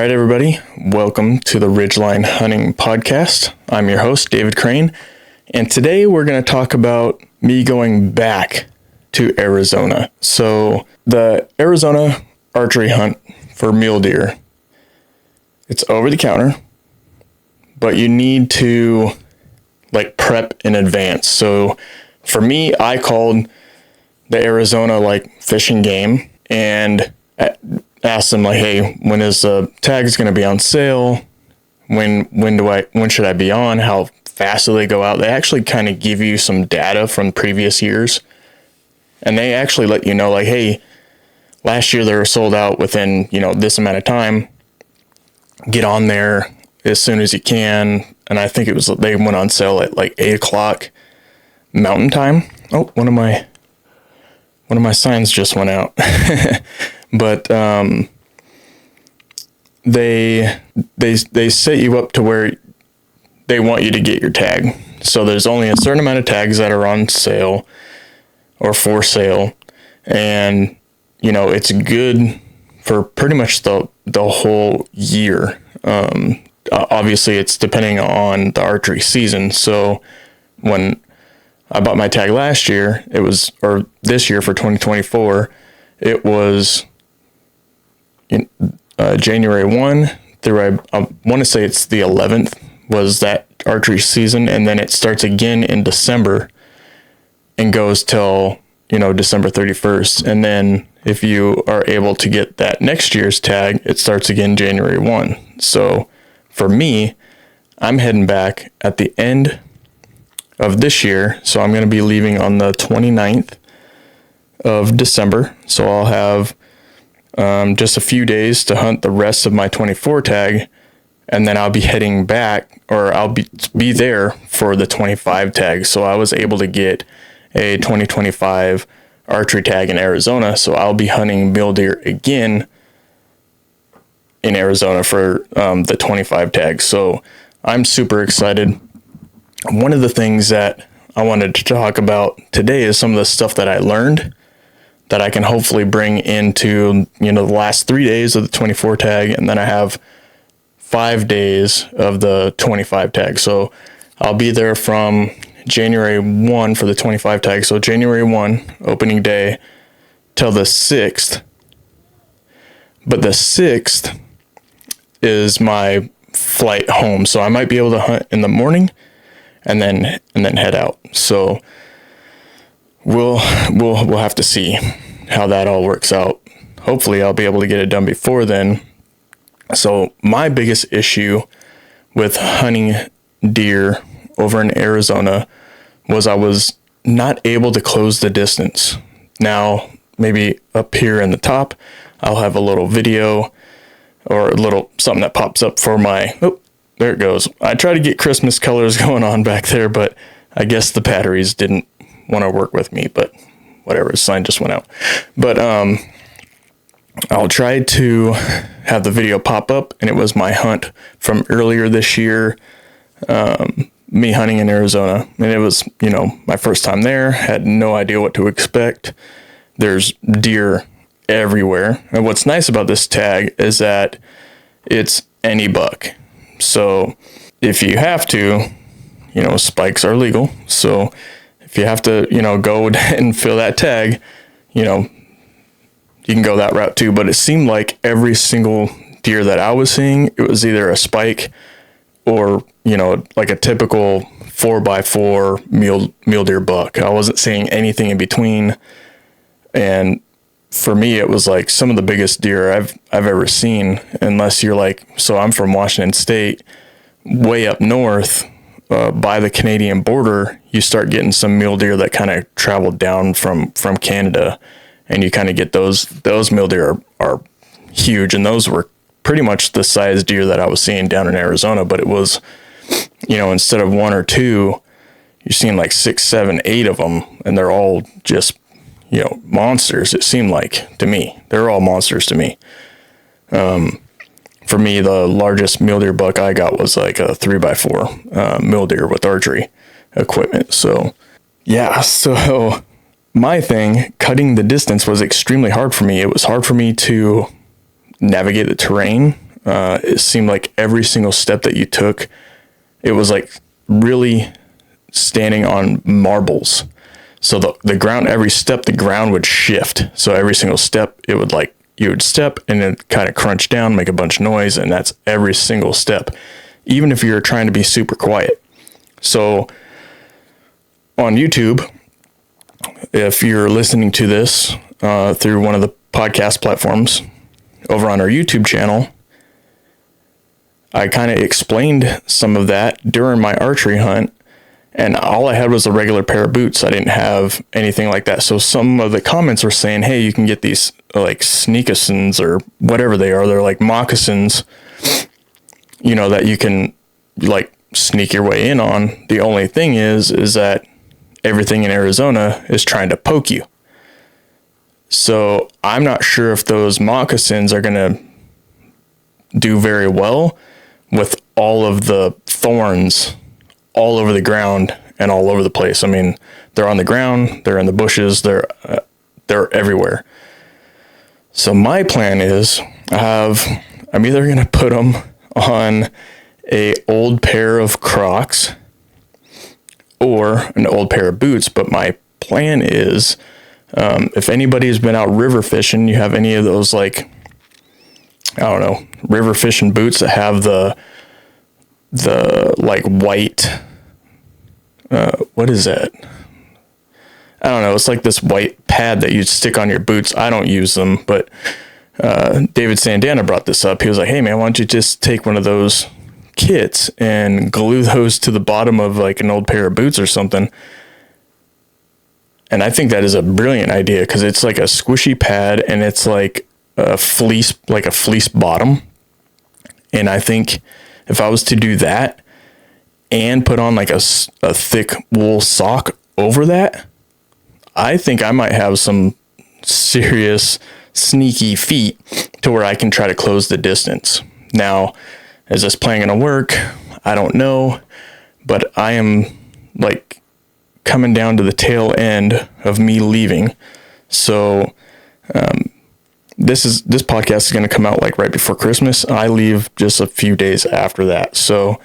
right, everybody. Welcome to the Ridgeline Hunting podcast. I'm your host, David Crane, and today we're going to talk about me going back to Arizona. So the Arizona archery hunt for mule deer, it's over the counter, but you need to prep in advance. So for me, I called the Arizona Fish and Game and asked them hey, when is the tags going to be on sale? When should I be on? How fast do they go out? They actually kind of give you some data from previous years, and they actually let you know hey, last year they were sold out within this amount of time. Get on there as soon as you can. And I think they went on sale at 8:00 Mountain Time. Oh, one of my signs just went out. But they set you up to where they want you to get your tag. So there's only a certain amount of tags that are on sale or for sale, and it's good for pretty much the whole year. Obviously, it's depending on the archery season. So when I bought my tag last year, or this year for 2024, it was January 1 through, I want to say it's the 11th was that archery season. And then it starts again in December and goes till, December 31st. And then if you are able to get that next year's tag, it starts again January 1. So for me, I'm heading back at the end of this year. So I'm going to be leaving on the 29th of December. So I'll have just a few days to hunt the rest of my 24 tag, and then I'll be heading back, or I'll be there for the 25 tag. So I was able to get a 2025 archery tag in Arizona, so I'll be hunting mule deer again in Arizona for the 25 tag. So I'm super excited. One of the things that I wanted to talk about today is some of the stuff that I learned that I can hopefully bring into, the last 3 days of the 24 tag. And then I have 5 days of the 25 tag. So I'll be there from January 1 for the 25 tag. So January 1, opening day, till the 6th. But the 6th is my flight home. So I might be able to hunt in the morning and then head out. So we'll have to see how that all works out. Hopefully I'll be able to get it done before then. So my biggest issue with hunting deer over in Arizona was I was not able to close the distance. Now, maybe up here in the top, I'll have a little video or a little something that pops up for oh, there it goes. I try to get Christmas colors going on back there, but I guess the batteries didn't want to work with me, but whatever, the sign just went out. But I'll try to have the video pop up, and it was my hunt from earlier this year, me hunting in Arizona. And it was, my first time there, had no idea what to expect. There's deer everywhere. And what's nice about this tag is that it's any buck. So if you have to, spikes are legal. So if you have to, go and fill that tag, you can go that route too. But it seemed like every single deer that I was seeing, it was either a spike or, a typical 4x4 mule deer buck. I wasn't seeing anything in between. And for me, it was some of the biggest deer I've ever seen, unless you're so I'm from Washington State, way up north, by the Canadian border, you start getting some mule deer that kind of traveled down from Canada, and you kind of get those mule deer are huge, and those were pretty much the size deer that I was seeing down in Arizona. But it was, instead of one or two, you're seeing 6, 7, 8 of them, and they're all just monsters. It seemed like to me, they're all monsters to me. For me, the largest mule deer buck I got was a 3x4 mule deer with archery equipment. So yeah, so my thing, cutting the distance, was extremely hard for me. It was hard for me to navigate the terrain. It seemed like every single step that you took, it was like really standing on marbles. So the ground, every step, the ground would shift. So every single step, it would like, you would step and then kind of crunch down, make a bunch of noise. And that's every single step, even if you're trying to be super quiet. So on YouTube, if you're listening to this through one of the podcast platforms over on our YouTube channel, I kind of explained some of that during my archery hunt, and all I had was a regular pair of boots. I didn't have anything like that. So some of the comments were saying, hey, you can get these like sneakasins or whatever they are. They're like moccasins, you know, that you can like sneak your way in on. The only thing is that everything in Arizona is trying to poke you. So I'm not sure if those moccasins are going to do very well with all of the thorns all over the ground and all over the place. I mean, they're on the ground, they're in the bushes, they're everywhere. So my plan is I'm either going to put them on a old pair of Crocs or an old pair of boots. But my plan is, if anybody's been out river fishing, you have any of those, like, I don't know, river fishing boots that have the like white, what is that? I don't know. It's like this white pad that you stick on your boots. I don't use them, but David Sandana brought this up. He was like, hey man, why don't you just take one of those kits and glue those to the bottom of like an old pair of boots or something. And I think that is a brilliant idea, because it's like a squishy pad and it's like a fleece bottom. And I think if I was to do that and put on like a thick wool sock over that, I think I might have some serious sneaky feet to where I can try to close the distance. Now, is this plan going to work? I don't know, but I am like coming down to the tail end of me leaving. So, this podcast is going to come out like right before Christmas. I leave just a few days after that. So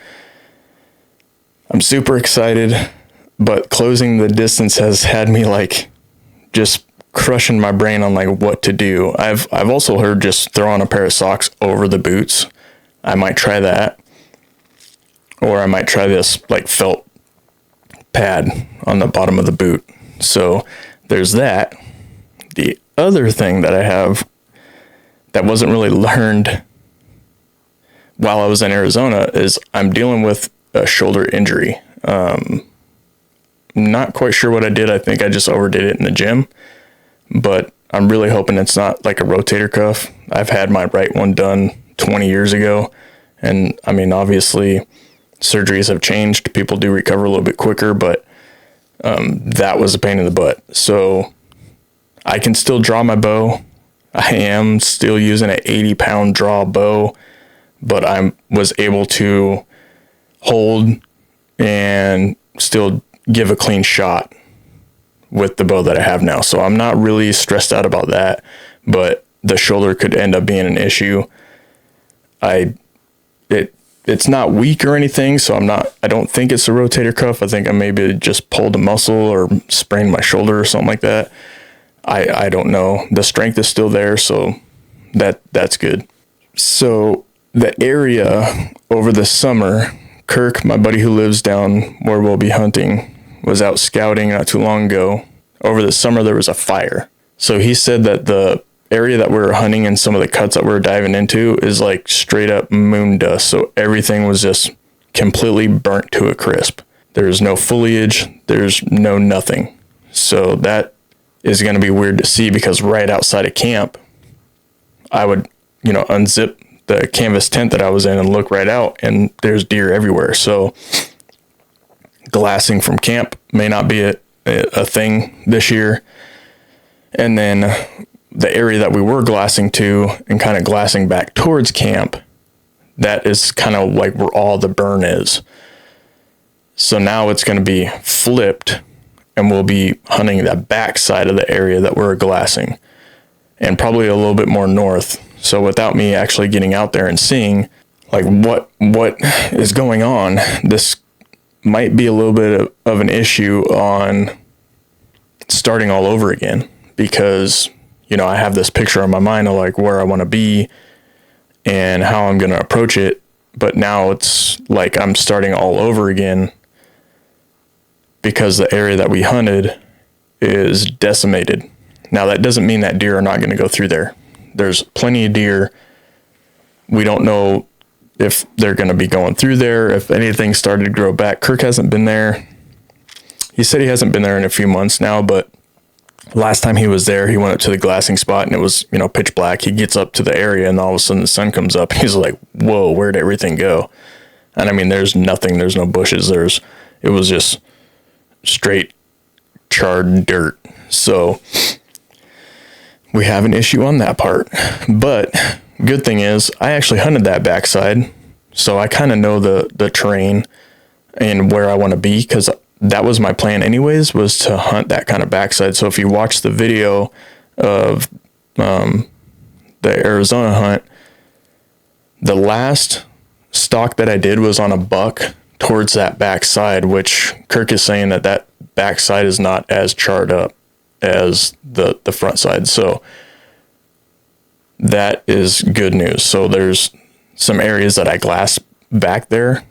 I'm super excited, but closing the distance has had me like just crushing my brain on like what to do. I've also heard just throw on a pair of socks over the boots. I might try that, or I might try this like felt pad on the bottom of the boot. So there's that. The other thing that I have that wasn't really learned while I was in Arizona is I'm dealing with a shoulder injury. Not quite sure what I did. I think I just overdid it in the gym, but I'm really hoping it's not like a rotator cuff. I've had my right one done 20 years ago. And I mean, obviously surgeries have changed. People do recover a little bit quicker, but that was a pain in the butt. So I can still draw my bow. I am still using an 80-pound draw bow, but I was able to hold and still give a clean shot with the bow that I have now. So I'm not really stressed out about that, but the shoulder could end up being an issue. It's not weak or anything, so I don't think it's a rotator cuff. I think I maybe just pulled a muscle or sprained my shoulder or something like that. I don't know. The strength is still there, so that's good. So the area over the summer, Kirk, my buddy who lives down where we'll be hunting, was out scouting not too long ago. Over the summer, there was a fire. So he said that the area that we were hunting and some of the cuts that we were diving into is like straight up moon dust. So everything was just completely burnt to a crisp. There's no foliage. There's no nothing. So that is going to be weird to see, because right outside of camp, I would, unzip the canvas tent that I was in and look right out, and there's deer everywhere. So glassing from camp may not be a thing this year. And then the area that we were glassing to and kind of glassing back towards camp, that is kind of like where all the burn is. So now it's going to be flipped, and we'll be hunting that back side of the area that we're glassing, and probably a little bit more north. So without me actually getting out there and seeing like what is going on, this might be a little bit of an issue on starting all over again, because, you know, I have this picture in my mind of like where I want to be and how I'm going to approach it. But now it's like I'm starting all over again because the area that we hunted is decimated. Now, that doesn't mean that deer are not going to go through there. There's plenty of deer. We don't know if they're going to be going through there, if anything started to grow back. Kirk hasn't been there. He said he hasn't been there in a few months now, but last time he was there, he went up to the glassing spot and it was, you know, pitch black. He gets up to the area and all of a sudden the sun comes up. He's like, whoa, where'd everything go? And I mean, there's nothing, there's no bushes. It was just straight charred dirt. So we have an issue on that part. But good thing is I actually hunted that backside. So I kind of know the terrain and where I want to be, because that was my plan anyways, was to hunt that kind of backside. So if you watch the video of the Arizona hunt, the last stalk that I did was on a buck towards that backside, which Kirk is saying that backside is not as charred up as the front side. So that is good news. So there's some areas that I glassed back there.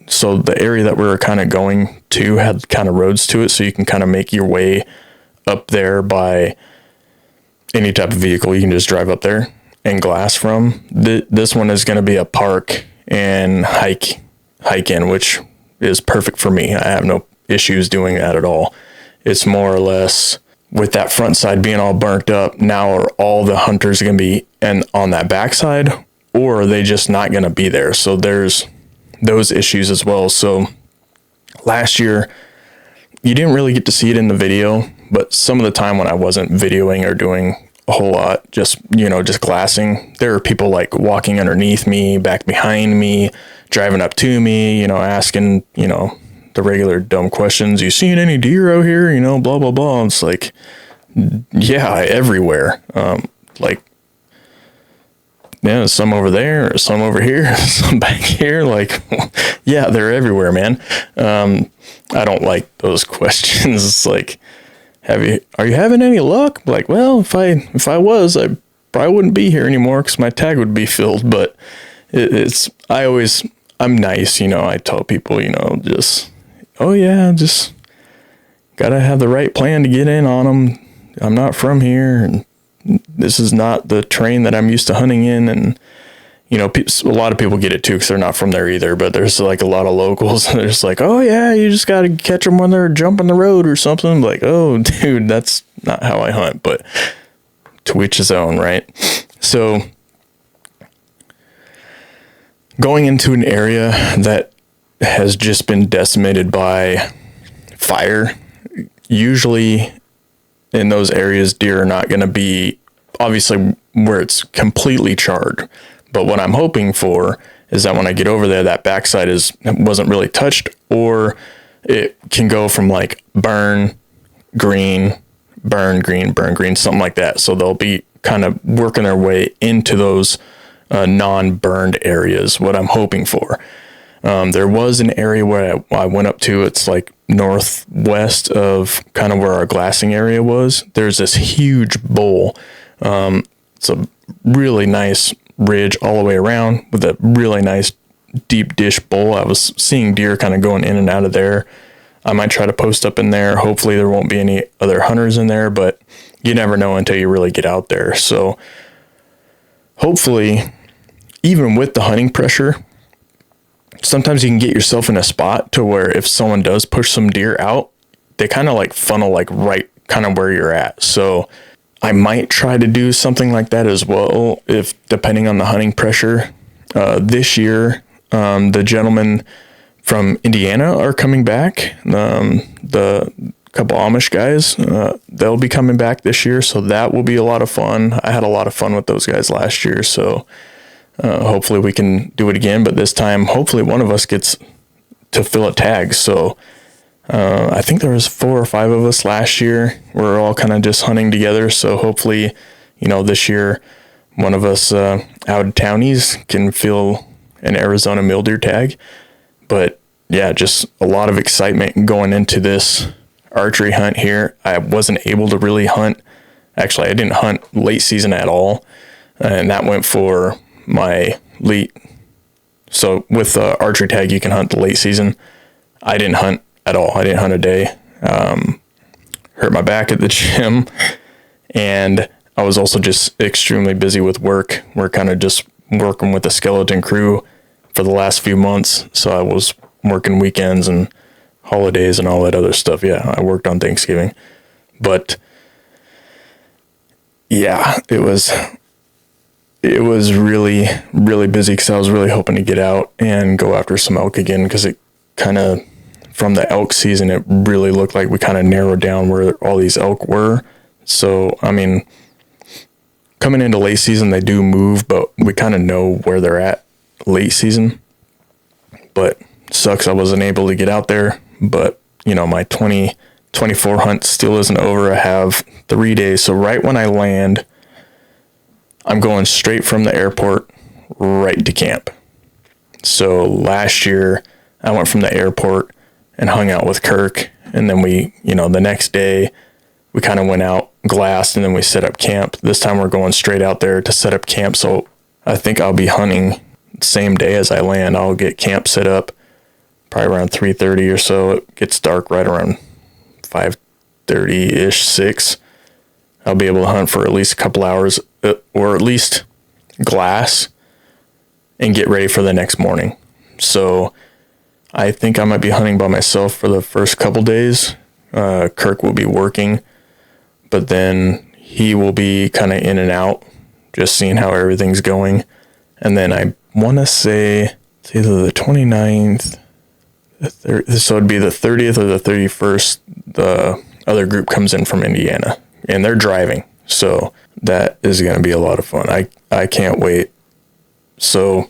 So the area that we were kind of going to had kind of roads to it, so you can kind of make your way up there by any type of vehicle. You can just drive up there and glass from. This one is going to be a park and hike in, which is perfect for me. I have no issues doing that at all. It's more or less with that front side being all burnt up. Now are all the hunters going to be on that backside, or are they just not going to be there? So there's those issues as well. So last year, you didn't really get to see it in the video, but some of the time when I wasn't videoing or doing a whole lot, just glassing, there were people like walking underneath me, back behind me, driving up to me, asking, the regular dumb questions. You seen any deer out here? Blah, blah, blah. It's like, yeah, everywhere. Yeah, some over there, some over here, some back here. Like, yeah, they're everywhere, man. I don't like those questions. It's like, are you having any luck? Like, well, if I was, I probably wouldn't be here anymore because my tag would be filled. But I'm nice, I tell people, just gotta have the right plan to get in on them. I'm not from here, and this is not the terrain that I'm used to hunting in. And, a lot of people get it too, because they're not from there either, but there's like a lot of locals and they're just like, oh yeah, you just got to catch them when they're jumping the road or something. Like, oh dude, that's not how I hunt, but to each his own, right? So going into an area that has just been decimated by fire, usually in those areas, deer are not going to be obviously where it's completely charred. But what I'm hoping for is that when I get over there, that backside wasn't really touched, or it can go from like burn, green, something like that. So they'll be kind of working their way into those non-burned areas, what I'm hoping for. There was an area where I went up to, it's like northwest of kind of where our glassing area was. There's this huge bowl. It's a really nice ridge all the way around with a really nice deep dish bowl. I was seeing deer kind of going in and out of there. I might try to post up in there. Hopefully there won't be any other hunters in there, but you never know until you really get out there. So hopefully, even with the hunting pressure, sometimes you can get yourself in a spot to where if someone does push some deer out, they kind of like funnel like right kind of where you're at. So I might try to do something like that as well, if depending on the hunting pressure. This year, the gentlemen from Indiana are coming back. The couple Amish guys, they'll be coming back this year, so that will be a lot of fun. I had a lot of fun with those guys last year, so hopefully we can do it again. But this time, hopefully one of us gets to fill a tag. So I think there was 4 or 5 of us last year. We're all kind of just hunting together. So hopefully this year, one of us out of townies can feel an Arizona mule deer tag. But yeah, just a lot of excitement going into this archery hunt here. I wasn't able to really hunt. Actually, I didn't hunt late season at all. And that went for my late. So with the archery tag, you can hunt the late season. I didn't hunt at all. I didn't hunt a day. Hurt my back at the gym. And I was also just extremely busy with work. We're kind of just working with the skeleton crew for the last few months. So I was working weekends and holidays and all that other stuff. Yeah, I worked on Thanksgiving. But yeah, it was really, really busy because I was really hoping to get out and go after some elk again, because it kind of, from the elk season, it really looked like we kind of narrowed down where all these elk were. So, I mean, coming into late season, they do move, but we kind of know where they're at late season. But sucks I wasn't able to get out there. But, my 2024 hunt still isn't over. I have 3 days. So right when I land, I'm going straight from the airport right to camp. So last year, I went from the airport and hung out with Kirk. And then we, the next day, we kind of went out, glassed, and then we set up camp. This time we're going straight out there to set up camp. So I think I'll be hunting the same day as I land. I'll get camp set up probably around 3:30 or so. It gets dark right around 5:30-ish, 6. I'll be able to hunt for at least a couple hours, or at least glass, and get ready for the next morning. So I think I might be hunting by myself for the first couple days. Kirk will be working, but then he will be kind of in and out, just seeing how everything's going. And then I want to say it's either the 29th, so it'd be the 30th or the 31st. The other group comes in from Indiana, and they're driving. So that is going to be a lot of fun. I can't wait. So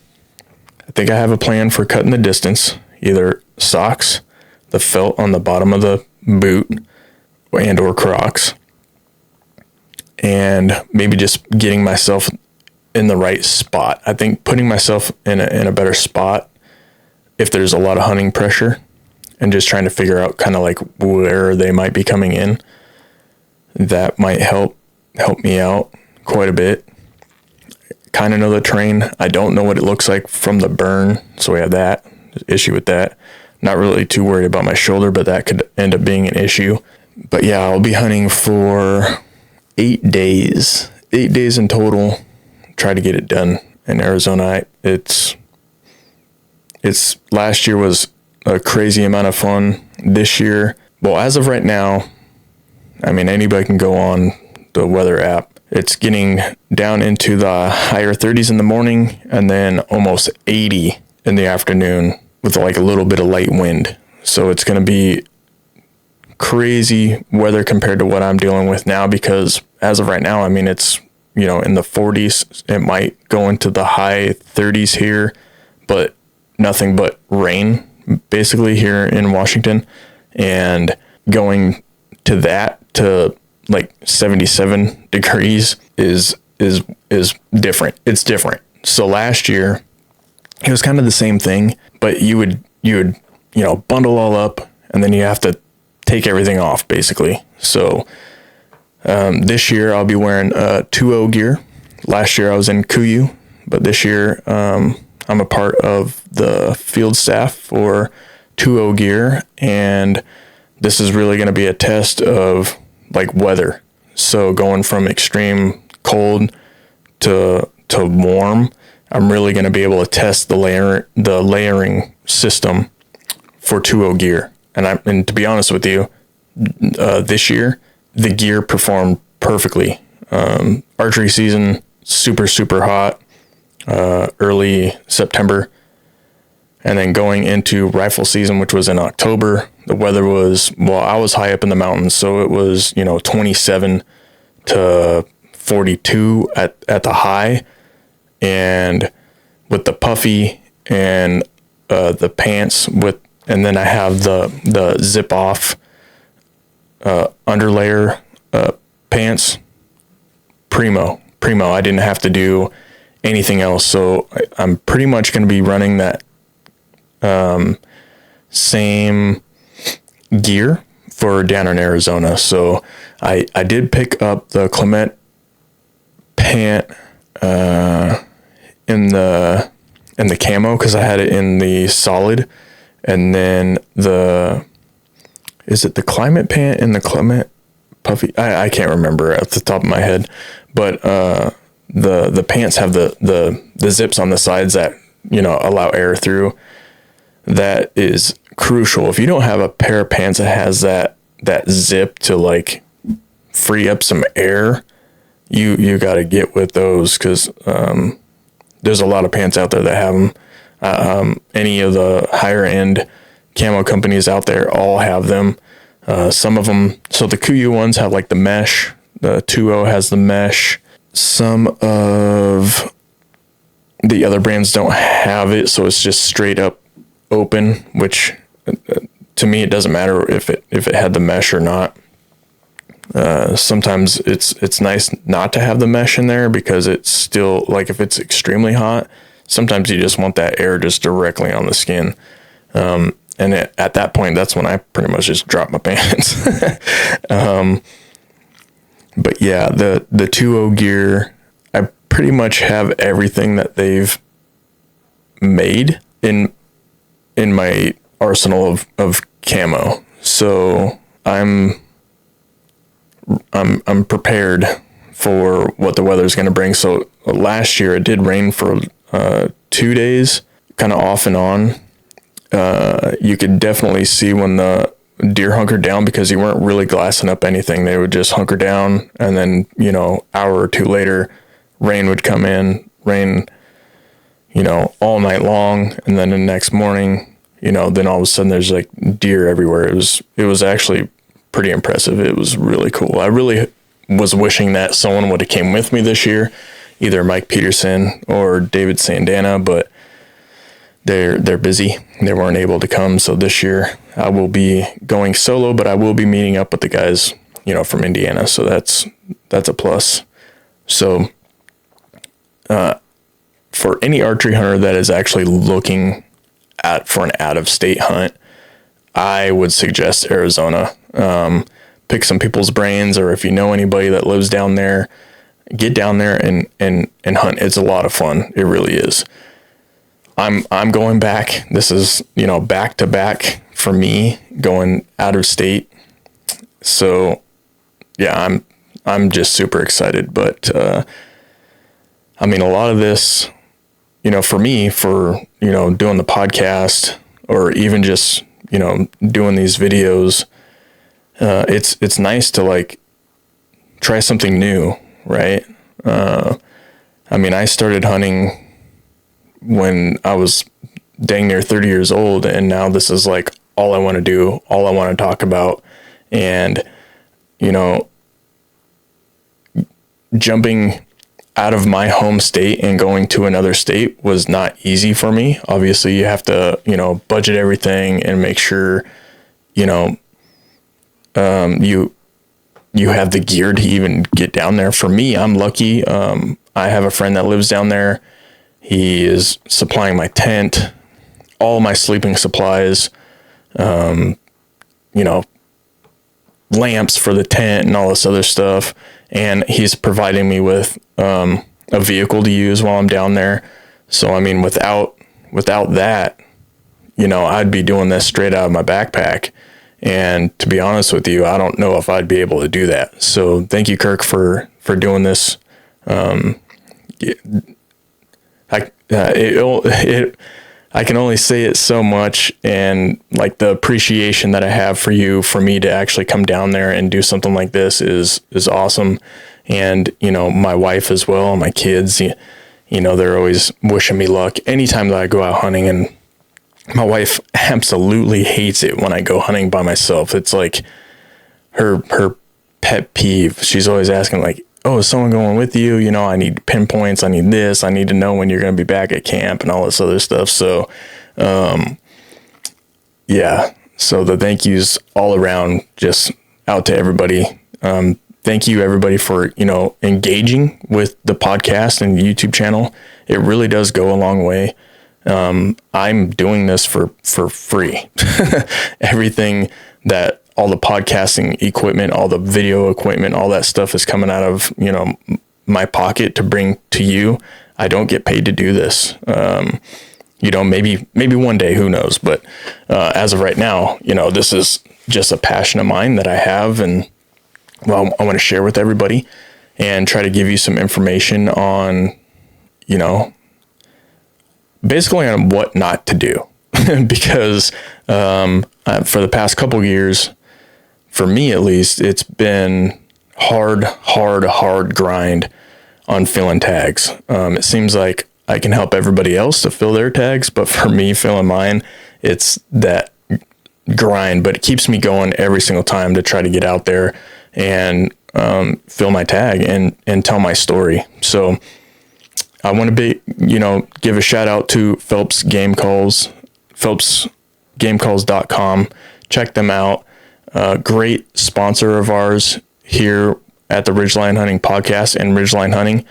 I think I have a plan for cutting the distance, either socks, the felt on the bottom of the boot, and or Crocs, and maybe just getting myself in the right spot. I think putting myself in a better spot if there's a lot of hunting pressure, and just trying to figure out kind of like where they might be coming in, that might help me out quite a bit. Kind of know the terrain. I don't know what it looks like from the burn, so we have that issue with that. Not really too worried about my shoulder, but that could end up being an issue. But yeah, I'll be hunting for 8 days. 8 days in total. Try to get it done in Arizona. It's last year was a crazy amount of fun. This year, well, as of right now, I mean, anybody can go on the weather app. It's getting down into the higher 30s in the morning, and then almost 80 in the afternoon with like a little bit of light wind. So it's going to be crazy weather compared to what I'm dealing with now, because as of right now, I mean, it's, in the 40s. It might go into the high 30s here, but nothing but rain basically here in Washington, and going to that to like 77 degrees is different. It's different. So last year it was kind of the same thing, but you would bundle all up, and then you have to take everything off basically. So this year I'll be wearing 2.0 gear. Last year I was in Kuyu, but this year I'm a part of the field staff for 2.0 gear, and this is really going to be a test of like weather. So going from extreme cold to warm, I'm really going to be able to test the layering system for 2.0 gear. And to be honest with you, this year the gear performed perfectly. Archery season, super, super hot, early September. And then going into rifle season, which was in October, the weather was, I was high up in the mountains, so it was, 27 to 42 at the high. And with the puffy and the pants and then I have the zip off underlayer pants, primo. primo. I didn't have to do anything else. So I'm pretty much going to be running that same gear for down in Arizona. So I did pick up the Clement pant in the camo, because I had it in the solid, and then is it the Climate pant and the Clement puffy? I can't remember at the top of my head, but the pants have the zips on the sides that, you know, allow air through. That is crucial. If you don't have a pair of pants that has that zip to like free up some air, you got to get with those, because there's a lot of pants out there that have them. Any of the higher end camo companies out there all have them. Some of them, so the Kuiu ones have like the mesh. The 2.0 has the mesh. Some of the other brands don't have it, so it's just straight up open, which to me it doesn't matter if it had the mesh or not. Sometimes it's nice not to have the mesh in there, because it's still, like, if it's extremely hot, sometimes you just want that air just directly on the skin. And at that point, that's when I pretty much just drop my pants. But yeah, the 2.0 gear, I pretty much have everything that they've made in my arsenal of camo. So I'm prepared for what the weather's going to bring. So last year it did rain for 2 days, kind of off and on. You could definitely see when the deer hunkered down, because you weren't really glassing up anything. They would just hunker down, and then, you know, hour or two later, rain would come in, you know, all night long. And then the next morning, you know, then all of a sudden there's like deer everywhere. It was actually pretty impressive. It was really cool. I really was wishing that someone would have came with me this year, either Mike Peterson or David Sandana, but they're busy. They weren't able to come. So this year I will be going solo, but I will be meeting up with the guys, you know, from Indiana. So that's a plus. So, for any archery hunter that is actually looking for an out-of-state hunt, I would suggest Arizona. Pick some people's brains, or if you know anybody that lives down there, get down there and hunt. It's a lot of fun. It really is. I'm going back. This is, you know, back to back for me, going out of state. So yeah, I'm just super excited. But I mean, a lot of this, you know, for me, you know, doing the podcast, or even just, you know, doing these videos, it's nice to like try something new, right? I mean, I started hunting when I was dang near 30 years old, and now this is like all I want to do, all I want to talk about. And, you know, jumping out of my home state and going to another state was not easy for me. Obviously, you have to, you know, budget everything and make sure, you know, you have the gear to even get down there. For me, I'm lucky. I have a friend that lives down there. He is supplying my tent, all my sleeping supplies, you know, lamps for the tent and all this other stuff. And he's providing me with a vehicle to use while I'm down there. So, I mean, without that, you know, I'd be doing this straight out of my backpack. And to be honest with you, I don't know if I'd be able to do that. So thank you, Kirk, for doing this. I can only say it so much, and like the appreciation that I have for you, for me to actually come down there and do something like this is awesome. And, you know, my wife as well, my kids, you know, they're always wishing me luck anytime that I go out hunting. And my wife absolutely hates it when I go hunting by myself. It's like her pet peeve. She's always asking like, oh, is someone going with you? You know, I need pinpoints. I need this. I need to know when you're going to be back at camp and all this other stuff. So, yeah. So the thank yous all around, just out to everybody. thank you everybody for, engaging with the podcast and the YouTube channel. It really does go a long way. I'm doing this for free. Everything that all the podcasting equipment, all the video equipment, all that stuff is coming out of, my pocket to bring to you. I don't get paid to do this. Maybe one day, who knows? But as of right now, this is just a passion of mine that I have, and I want to share with everybody and try to give you some information on, basically on what not to do. Because for the past couple of years, for me at least, it's been hard grind on filling tags. It seems like I can help everybody else to fill their tags, but for me filling mine, it's that grind, but it keeps me going every single time to try to get out there and fill my tag and tell my story. So I want to give a shout out to Phelps Game Calls, phelpsgamecalls.com. Check them out. Great sponsor of ours here at the Ridgeline Hunting podcast and Ridgeline Hunting.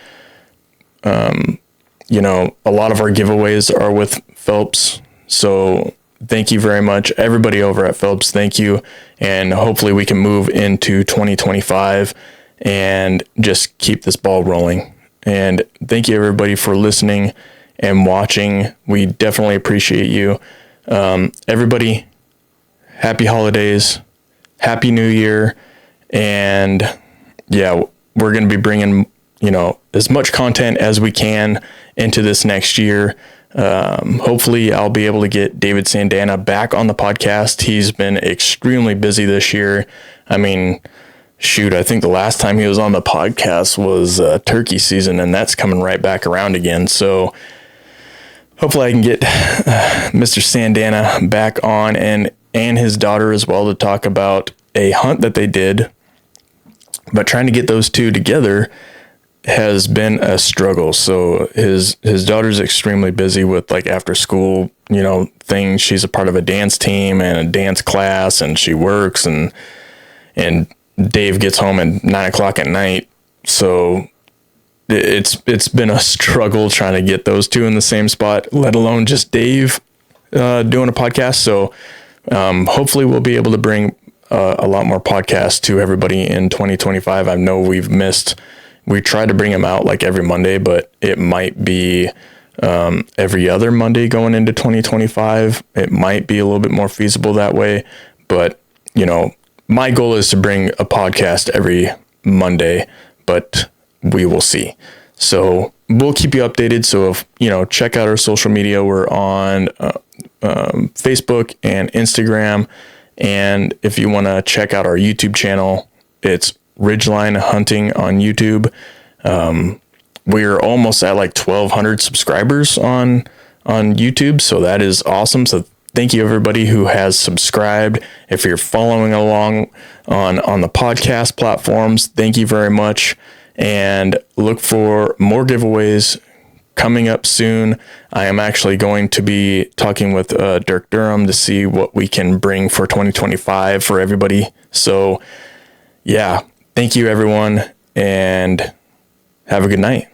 A lot of our giveaways are with Phelps. So thank you very much. Everybody over at Phelps, thank you. And hopefully we can move into 2025 and just keep this ball rolling. And thank you everybody for listening and watching. We definitely appreciate you. Everybody, happy holidays, happy new year. And yeah, we're going to be bringing, as much content as we can into this next year. Hopefully I'll be able to get David Sandana back on the podcast. He's been extremely busy this year. I mean, shoot, I think the last time he was on the podcast was turkey season, and that's coming right back around again. So hopefully I can get Mr. Sandana back on and his daughter as well to talk about a hunt that they did. But trying to get those two together has been a struggle. So his daughter's extremely busy with like after school, things. She's a part of a dance team and a dance class, and she works, and Dave gets home at 9:00 at night. So it's been a struggle trying to get those two in the same spot, let alone just Dave doing a podcast. So hopefully we'll be able to bring a lot more podcasts to everybody in 2025. I know we tried to bring them out like every Monday, but it might be every other Monday going into 2025. It might be a little bit more feasible that way. But, my goal is to bring a podcast every Monday, but we will see. So we'll keep you updated. So if, check out our social media. We're on Facebook and Instagram. And if you want to check out our YouTube channel, it's Ridgeline Hunting on YouTube. We're almost at like 1,200 subscribers on YouTube. So that is awesome. So thank you everybody who has subscribed. If you're following along on the podcast platforms, thank you very much. And look for more giveaways coming up soon. I am actually going to be talking with Dirk Durham to see what we can bring for 2025 for everybody. So yeah, thank you everyone, and have a good night.